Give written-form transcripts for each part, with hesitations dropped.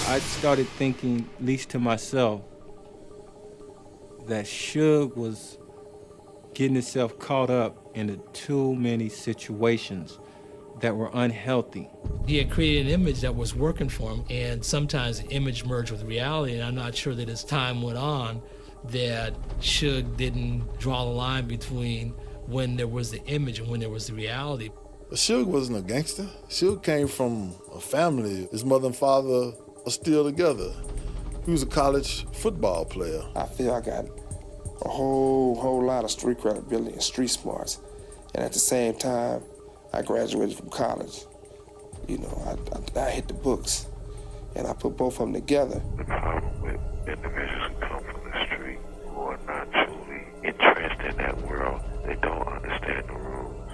I started thinking, at least to myself, that Suge was getting himself caught up into too many situations that were unhealthy. He had created an image that was working for him, and sometimes the image merged with reality, and I'm not sure that as time went on that Suge didn't draw the line between when there was the image and when there was the reality. Suge wasn't a gangster. Suge came from a family. His mother and father are still together. He was a college football player. I feel I got a whole lot of street credibility and street smarts. And at the same time, I graduated from college. You know, I hit the books, and I put both of them together. The problem with individuals who come from the street who are not truly entrenched in that world, they don't understand the rules,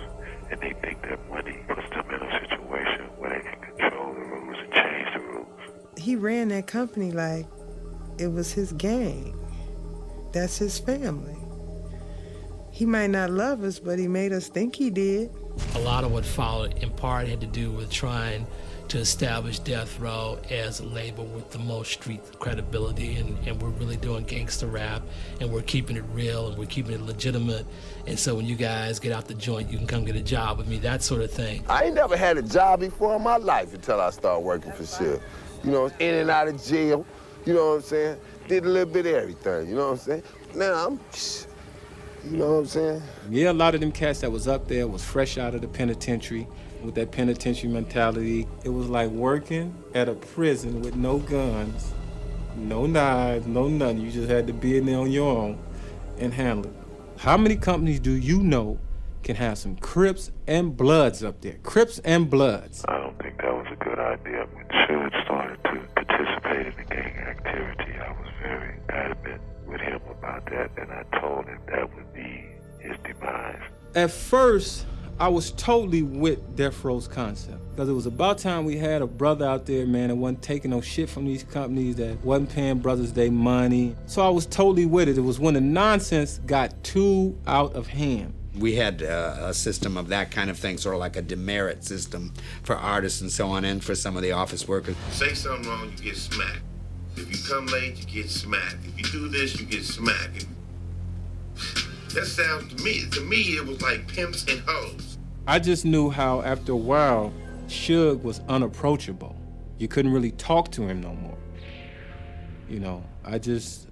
and they think that money puts them in a situation where they can control the rules and change the rules. He ran that company like it was his gang. That's his family. He might not love us, but he made us think he did. A lot of what followed, in part, had to do with trying to establish Death Row as a label with the most street credibility, and we're really doing gangster rap, and we're keeping it real, and we're keeping it legitimate. And so when you guys get out the joint, you can come get a job with me, that sort of thing. I ain't never had a job before in my life until I started working for Suge. You know, in and out of jail, you know what I'm saying? Did a little bit of everything, you know what I'm saying? Now I'm, you know what I'm saying? Yeah, a lot of them cats that was up there was fresh out of the penitentiary with that penitentiary mentality. It was like working at a prison with no guns, no knives, no nothing. You just had to be in there on your own and handle it. How many companies do you know can have some Crips and Bloods up there? Crips and Bloods. I don't think that was a good idea. When Suge started to participate in the gang activity, I was very adamant with him about that, and I told him that would be his demise. At first, I was totally with Death Row's concept, because it was about time we had a brother out there, man, that wasn't taking no shit from these companies, that wasn't paying brothers their money. So I was totally with it. It was when the nonsense got too out of hand. We had a system of that kind of thing, sort of like a demerit system for artists and so on, and for some of the office workers. Say something wrong, you get smacked. If you come late, you get smacked. If you do this, you get smacked. That sounds to me, it was like pimps and hoes. I just knew how, after a while, Suge was unapproachable. You couldn't really talk to him no more. You know, I just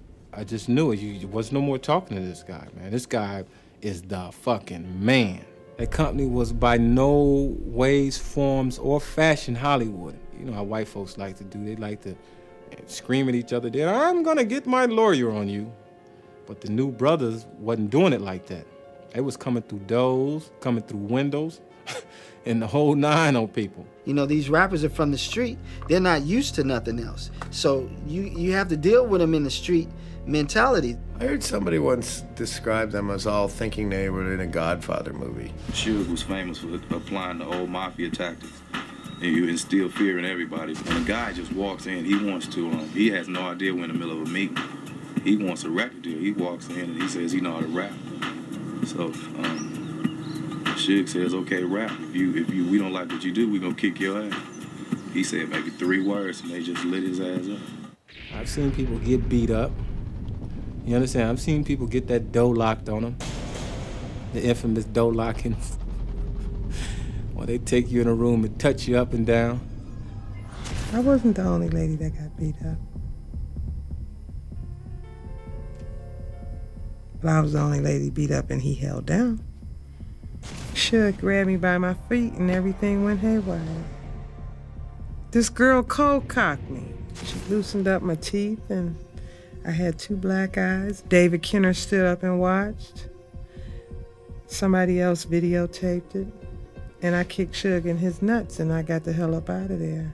knew it. You was no more talking to this guy, man. This guy is the fucking man. That company was by no ways, forms, or fashion Hollywood. You know how white folks like to do. They like to scream at each other. I'm gonna get my lawyer on you. But the new brothers wasn't doing it like that. They was coming through doors, coming through windows, and the whole nine on people. You know, these rappers are from the street. They're not used to nothing else. So you have to deal with them in the street mentality. I heard somebody once describe them as all thinking they were in a Godfather movie. Suge was famous for applying the old mafia tactics. And you instill fear in everybody. When a guy just walks in, he wants to, he has no idea we're in the middle of a meeting. He wants a record deal. He walks in and he says he know how to rap. So Suge says, okay, rap. If we don't like what you do, we gonna kick your ass. He said maybe 3 words and they just lit his ass up. I've seen people get beat up. You understand? I've seen people get that dough locked on them. The infamous dough locking. Well, they take you in a room and touch you up and down. I wasn't the only lady that got beat up. But I was the only lady beat up and he held down. Suge grabbed me by my feet and everything went haywire. This girl cold cocked me. She loosened up my teeth and I had 2 black eyes. David Kenner stood up and watched. Somebody else videotaped it. And I kicked Suge in his nuts and I got the hell up out of there.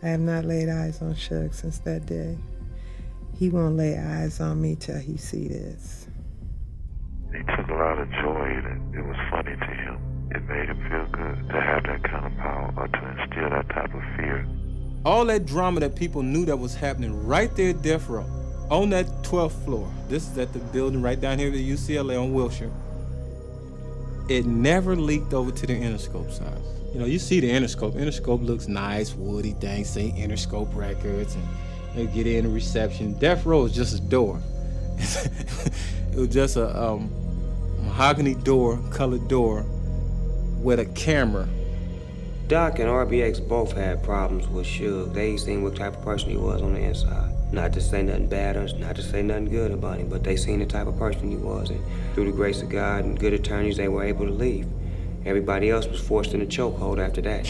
I have not laid eyes on Suge since that day. He won't lay eyes on me till he see this. He took a lot of joy in it. It was funny to him. It made him feel good to have that kind of power or to instill that type of fear. All that drama that people knew that was happening right there at Death Row, on that 12th floor. This is at the building right down here at UCLA on Wilshire. it never leaked over to the Interscope side. You know, you see the Interscope. Interscope looks nice, woody things, say Interscope Records, and they get in the reception. Death Row is just a door. It was just a mahogany door, colored door, with a camera. Doc and RBX both had problems with Suge. They seen what type of person he was on the inside. Not to say nothing bad or not to say nothing good about him, but they seen the type of person he was. And through the grace of God and good attorneys, they were able to leave. Everybody else was forced in a chokehold after that.